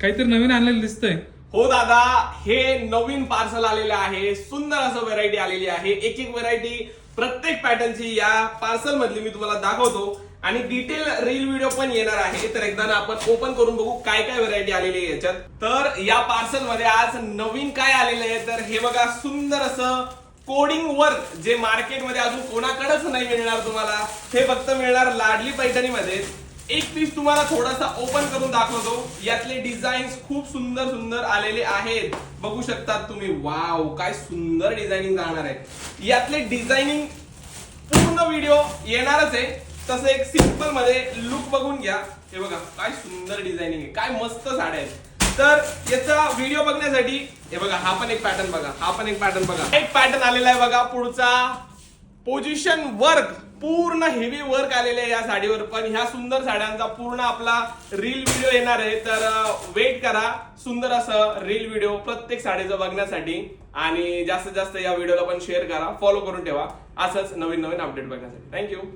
काहीतरी नवीन आणलेलं दिसतंय. हो दादा, हे नवीन पार्सल आलेलं आहे. सुंदर असं व्हरायटी आलेली आहे. एक एक व्हरायटी प्रत्येक पॅटर्नची या पार्सल मधली मी तुम्हाला दाखवतो आणि डिटेल रील व्हिडिओ पण येणार आहे. तर एकदा आपण ओपन करून बघू काय काय व्हरायटी आलेली आहे याच्यात. तर या पार्सल मध्ये आज नवीन काय आलेलं आहे तर हे बघा, सुंदर असं कोडिंग वर्क जे मार्केटमध्ये अजून कोणाकडेच नाही मिळणार तुम्हाला. हे फक्त मिळणार लाडली पैठणी मध्ये. एक पीस तुम्हाला थोडासा ओपन करून दाखवतो. यातले डिझाईन्स खूप सुंदर सुंदर आलेले आहेत, बघू शकतात तुम्ही. वाव, काय सुंदर डिझायनिंग जाणार आहे. यातले डिझायनिंग पूर्ण व्हिडिओ येणारच आहे. तसं एक सिंपल मध्ये लुक बघून घ्या. हे बघा काय सुंदर डिझायनिंग आहे, काय मस्त साड्या आहेत. तर याचा व्हिडिओ बघण्यासाठी हे बघा, हा पण एक पॅटर्न बघा, हा पण एक पॅटर्न बघा. एक पॅटर्न आलेला आहे बघा, पुढचा पोझिशन वर्क, पूर्ण हेवी वर्क आलेले आहे या साडीवर. पण ह्या सुंदर साड्यांचा पूर्ण आपला रील व्हिडिओ येणार आहे. तर वेट करा सुंदर असं रील व्हिडिओ प्रत्येक साडीचं बघण्यासाठी. आणि जास्तीत जास्त या व्हिडिओला पण शेअर करा, फॉलो करून ठेवा असंच नवीन नवीन अपडेट बघण्यासाठी. थँक्यू.